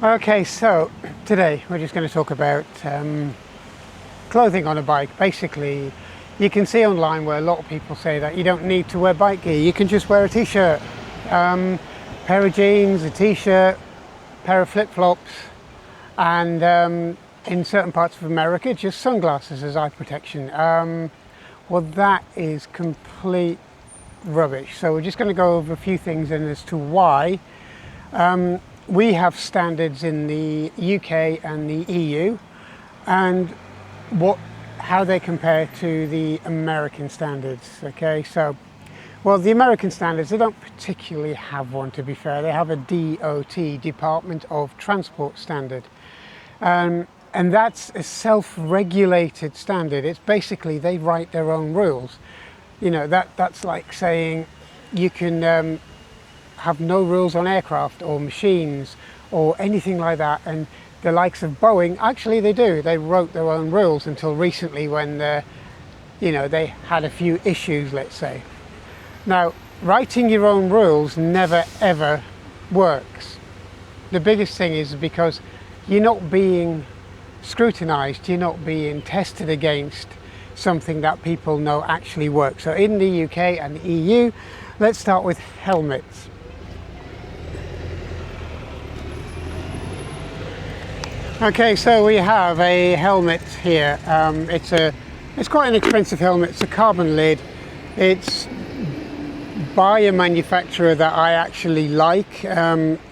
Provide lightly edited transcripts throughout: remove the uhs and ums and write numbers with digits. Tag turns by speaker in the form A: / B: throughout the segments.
A: Okay, so today we're just going to talk about clothing on a bike. Basically, you can see online where a lot of people say that you don't need to wear bike gear. You can just wear a t-shirt, pair of jeans, a t-shirt, pair of flip-flops, and in certain parts of America, just sunglasses as eye protection. Well, that is complete rubbish. So we're just going to go over a few things and as to why. We have standards in the UK and the EU, and how they compare to the American standards. Okay, so well, the American standards, they don't particularly have one, to be fair. They have a DOT, Department of Transport standard, and that's a self-regulated standard. It's basically they write their own rules. You know, that's like saying you can have no rules on aircraft or machines or anything like that, and the likes of Boeing, actually they do. They wrote their own rules until recently when they had a few issues, let's say. Now, writing your own rules never ever works. The biggest thing is because you're not being scrutinized, you're not being tested against something that people know actually works. So in the UK and the EU, let's start with helmets. Okay, so we have a helmet here. It's quite an expensive helmet. It's a carbon lid. It's by a manufacturer that I actually like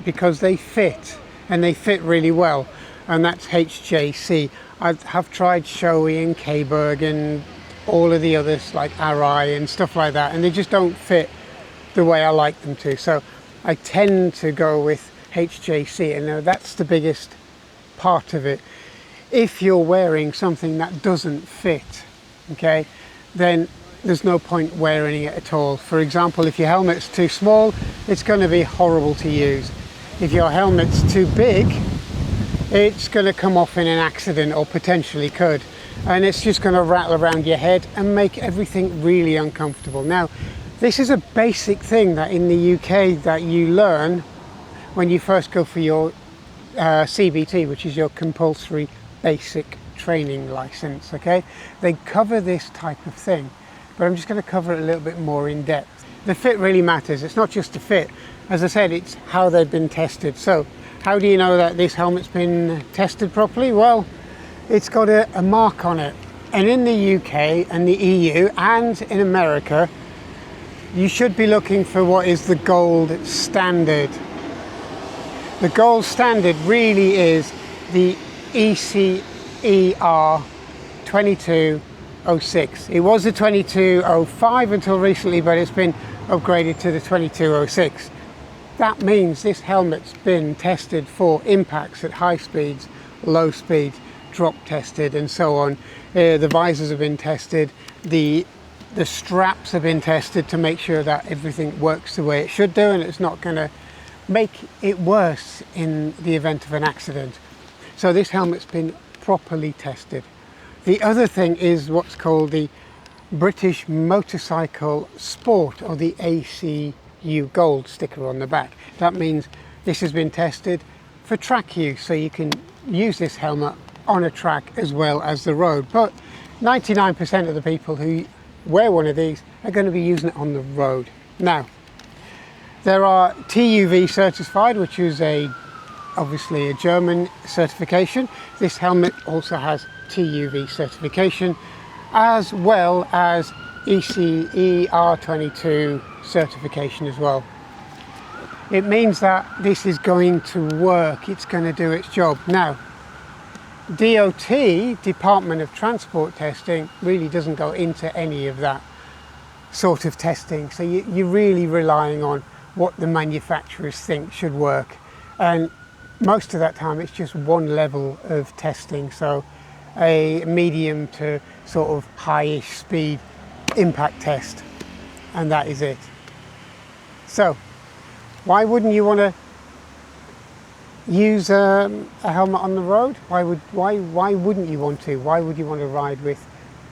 A: because they fit, and they fit really well, and that's HJC. I have tried Shoei and K-Berg and all of the others like Arai and stuff like that, and they just don't fit the way I like them to. So I tend to go with HJC, and that's the biggest part of it. If you're wearing something that doesn't fit, okay, then there's no point wearing it at all. For example, if your helmet's too small, it's going to be horrible to use. If your helmet's too big, it's going to come off in an accident, or potentially could, and it's just going to rattle around your head and make everything really uncomfortable. Now, this is a basic thing that in the UK that you learn when you first go for your CBT, which is your compulsory basic training license. Okay, they cover this type of thing, but I'm just going to cover it a little bit more in depth. The fit really matters. It's not just the fit, as I said, it's how they've been tested. So how do you know that this helmet's been tested properly? Well, it's got a mark on it, and in the UK and the EU and in America, you should be looking for what is the gold standard. The gold standard really is the ECER 2206. It was the 2205 until recently, but it's been upgraded to the 2206. That means this helmet's been tested for impacts at high speeds, low speeds, drop tested, and so on. The visors have been tested, the straps have been tested to make sure that everything works the way it should do, and it's not going to make it worse in the event of an accident. So this helmet's been properly tested. The other thing is what's called the British Motorcycle Sport, or the ACU Gold sticker on the back. That means this has been tested for track use, so you can use this helmet on a track as well as the road. But 99% of the people who wear one of these are going to be using it on the road. Now, there are TUV certified, which is obviously a German certification. This helmet also has TUV certification, as well as ECER 22 certification as well. It means that this is going to work, it's going to do its job. Now, DOT, Department of Transport testing, really doesn't go into any of that sort of testing, so you're really relying on what the manufacturers think should work, and most of that time it's just one level of testing, so a medium to sort of high-ish speed impact test, and that is it. So why wouldn't you want to use a helmet on the road? Why wouldn't you want to? Why would you want to ride with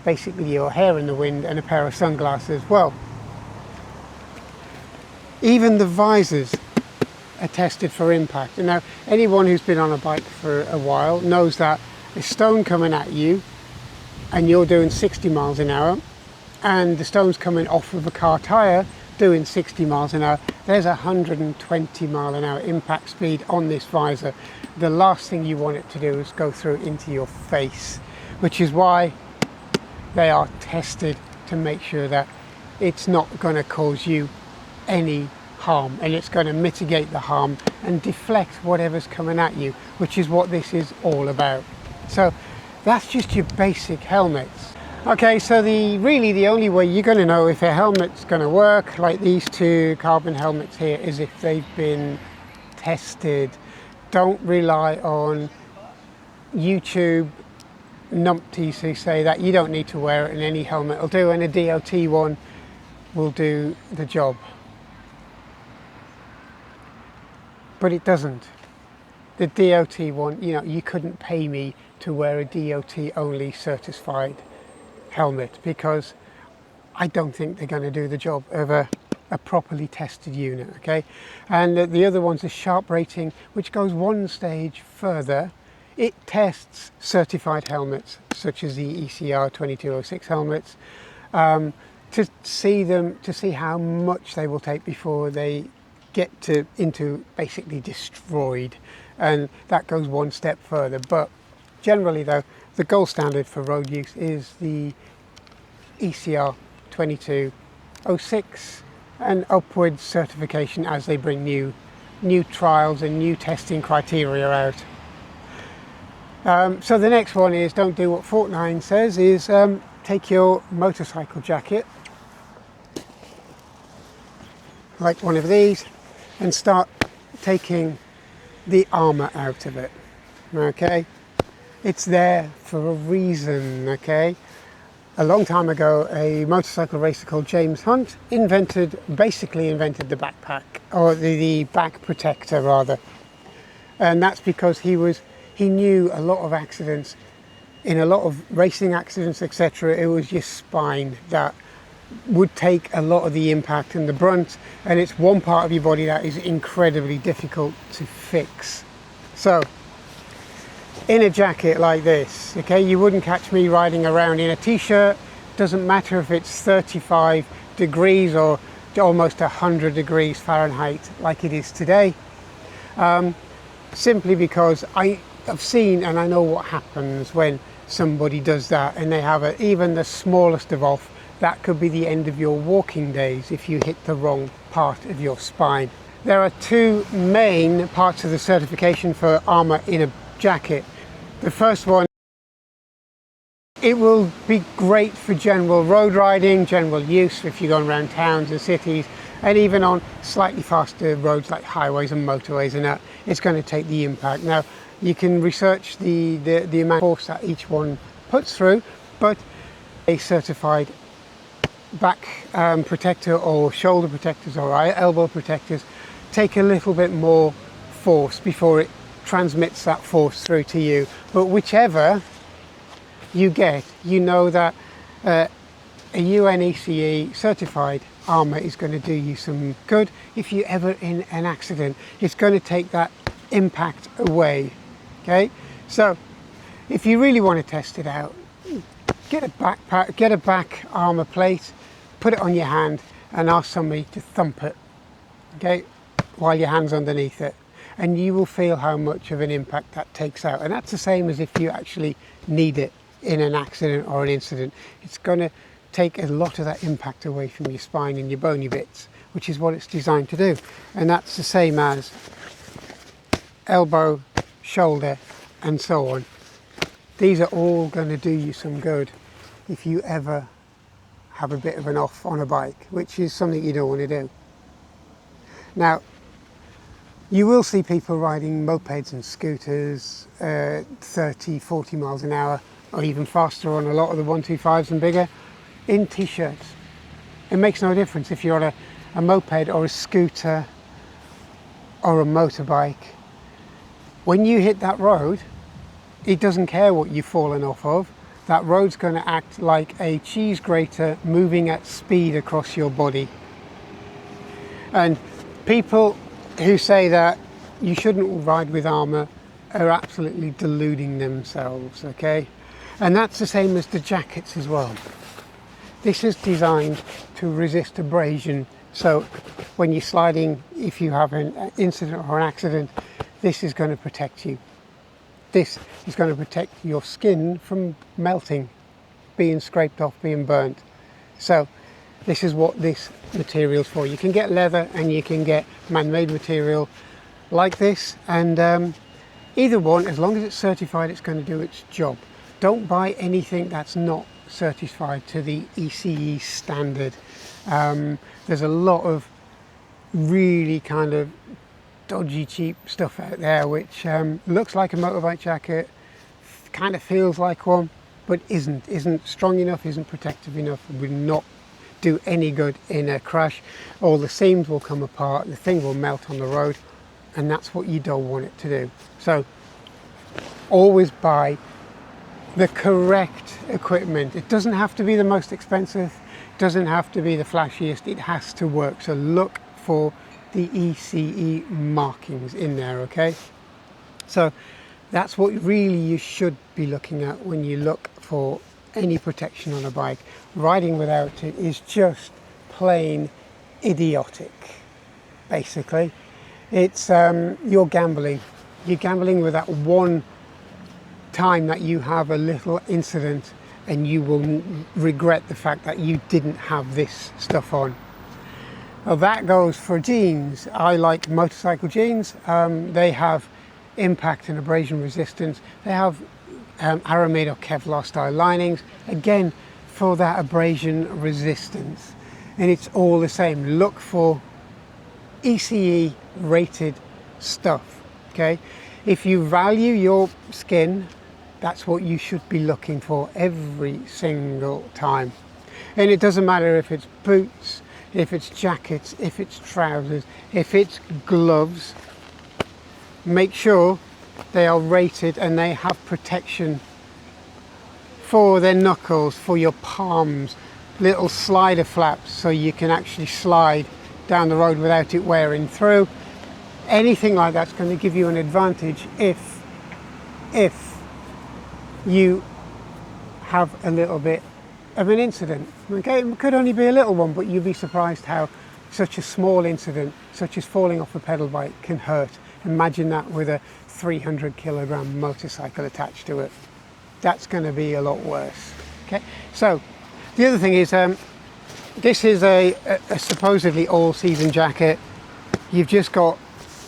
A: basically your hair in the wind and a pair of sunglasses? Well, even the visors are tested for impact. And now anyone who's been on a bike for a while knows that a stone coming at you and you're doing 60 miles an hour and the stone's coming off of a car tyre doing 60 miles an hour, there's 120 mile an hour impact speed on this visor. The last thing you want it to do is go through into your face, which is why they are tested to make sure that it's not going to cause you any harm, and it's going to mitigate the harm and deflect whatever's coming at you, which is what this is all about. So that's just your basic helmets. Okay, so really the only way you're going to know if a helmet's going to work, like these two carbon helmets here, is if they've been tested. Don't rely on YouTube numpties who say that you don't need to wear it and any helmet will do, and a DOT one will do the job. But it doesn't. The DOT one, you know, you couldn't pay me to wear a DOT only certified helmet, because I don't think they're going to do the job of a properly tested unit. Okay, and the other one's a Sharp rating, which goes one stage further. It tests certified helmets such as the ECR 2206 helmets to see how much they will take before they get into basically destroyed, and that goes one step further. But generally though, the gold standard for road use is the ECR 2206 and upwards certification as they bring new trials and new testing criteria out. So the next one is, don't do what Fortnine says, is take your motorcycle jacket, like one of these, and start taking the armour out of it. Okay, it's there for a reason. Okay, a long time ago a motorcycle racer called James Hunt basically invented the backpack, or the back protector rather, and that's because he knew a lot of accidents, in a lot of racing accidents, etc. It was your spine that would take a lot of the impact and the brunt, and it's one part of your body that is incredibly difficult to fix. So in a jacket like this, okay, you wouldn't catch me riding around in a t-shirt. Doesn't matter if it's 35 degrees or almost 100 degrees Fahrenheit like it is today, simply because I've seen and I know what happens when somebody does that and they have even the smallest of off. That could be the end of your walking days if you hit the wrong part of your spine. There are two main parts of the certification for armour in a jacket. The first one, it will be great for general road riding, general use if you're going around towns and cities, and even on slightly faster roads like highways and motorways and that, it's going to take the impact. Now, you can research the amount of force that each one puts through, but a certified back protector or shoulder protectors or elbow protectors take a little bit more force before it transmits that force through to you. But whichever you get, you know that a UNECE certified armour is going to do you some good. If you're ever in an accident, it's going to take that impact away. Okay, so if you really want to test it out, get a backpack, get a back armour plate, put it on your hand and ask somebody to thump it, okay, while your hand's underneath it, and you will feel how much of an impact that takes out. And that's the same as if you actually need it in an accident or an incident. It's going to take a lot of that impact away from your spine and your bony bits, which is what it's designed to do. And that's the same as elbow, shoulder and so on. These are all going to do you some good if you ever have a bit of an off on a bike, which is something you don't want to do. Now, you will see people riding mopeds and scooters 30, 40 miles an hour or even faster on a lot of the 125s and bigger in t-shirts. It makes no difference if you're on a moped or a scooter or a motorbike. When you hit that road, it doesn't care what you've fallen off of. That road's going to act like a cheese grater moving at speed across your body. And people who say that you shouldn't ride with armour are absolutely deluding themselves, okay? And that's the same as the jackets as well. This is designed to resist abrasion, so when you're sliding, if you have an incident or an accident, this is going to protect you. This is going to protect your skin from melting, being scraped off, being burnt. So this is what this material's for. You can get leather and you can get man-made material like this, and either one, as long as it's certified, it's going to do its job. Don't buy anything that's not certified to the ECE standard. There's a lot of really kind of dodgy, cheap stuff out there which looks like a motorbike jacket, kind of feels like one, but isn't strong enough, isn't protective enough, will not do any good in a crash. All the seams will come apart, the thing will melt on the road, and that's what you don't want it to do. So always buy the correct equipment. It doesn't have to be the most expensive, it doesn't have to be the flashiest, it has to work. So look for the ECE markings in there, okay? So that's what really you should be looking at when you look for any protection on a bike. Riding without it is just plain idiotic, basically. It's you're gambling with that one time that you have a little incident, and you will regret the fact that you didn't have this stuff on. Well, that goes for jeans. I like motorcycle jeans. They have impact and abrasion resistance. They have aramid or Kevlar style linings, again for that abrasion resistance, and it's all the same. Look for ECE rated stuff, okay? If you value your skin, that's what you should be looking for every single time. And it doesn't matter if it's boots, if it's jackets, if it's trousers, if it's gloves, make sure they are rated and they have protection for their knuckles, for your palms, little slider flaps so you can actually slide down the road without it wearing through. Anything like that's going to give you an advantage if you have a little bit of an incident. Okay, it could only be a little one, but you'd be surprised how such a small incident, such as falling off a pedal bike, can hurt. Imagine that with a 300 kilogram motorcycle attached to it. That's going to be a lot worse. Okay, so the other thing is this is a supposedly all-season jacket. You've just got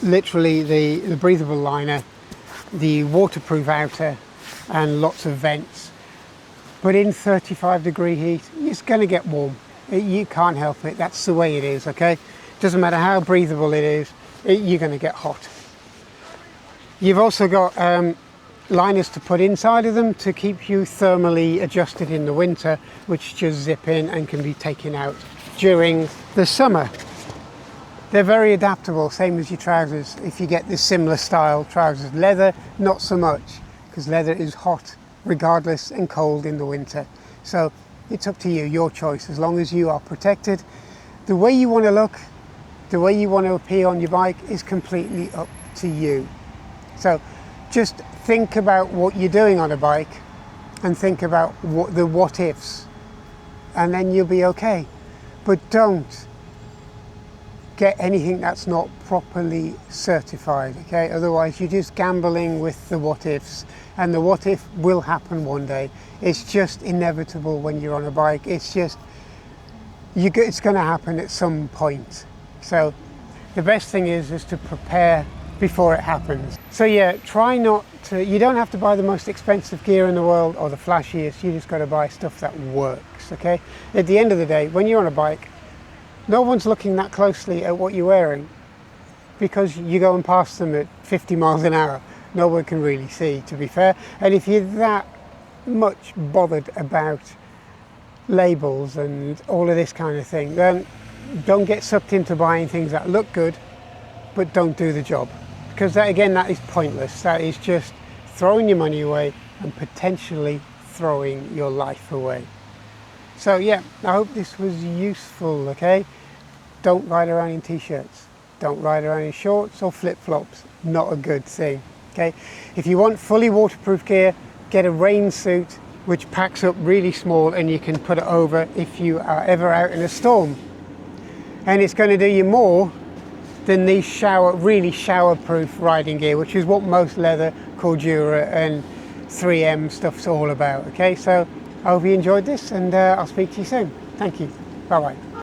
A: literally the breathable liner, the waterproof outer, and lots of vents. But in 35-degree heat, it's going to get warm. You can't help it. That's the way it is, okay? Doesn't matter how breathable it is, you're going to get hot. You've also got liners to put inside of them to keep you thermally adjusted in the winter, which just zip in and can be taken out during the summer. They're very adaptable, same as your trousers. If you get this similar style trousers, leather, not so much, because leather is hot regardless and cold in the winter. So it's up to you, your choice, as long as you are protected. The way you want to look, the way you want to appear on your bike is completely up to you. So just think about what you're doing on a bike and think about the what ifs, and then you'll be okay. But don't get anything that's not properly certified, okay? Otherwise you're just gambling with the what ifs, and the what if will happen one day. It's just inevitable when you're on a bike. It's just, it's going to happen at some point. So the best thing is to prepare before it happens. So yeah, try not to, you don't have to buy the most expensive gear in the world or the flashiest, you just got to buy stuff that works, okay? At the end of the day, when you're on a bike, no one's looking that closely at what you're wearing, because you're going past them at 50 miles an hour. No one can really see, to be fair. And if you're that much bothered about labels and all of this kind of thing, then don't get sucked into buying things that look good but don't do the job, because that, again, that is pointless. That is just throwing your money away and potentially throwing your life away. So yeah, I hope this was useful, okay? Don't ride around in t-shirts. Don't ride around in shorts or flip-flops. Not a good thing. Okay. If you want fully waterproof gear, get a rain suit which packs up really small and you can put it over if you are ever out in a storm. And it's going to do you more than these really shower-proof riding gear, which is what most leather, Cordura and 3M stuff's all about. Okay, so I hope you enjoyed this, and I'll speak to you soon. Thank you. Bye-bye.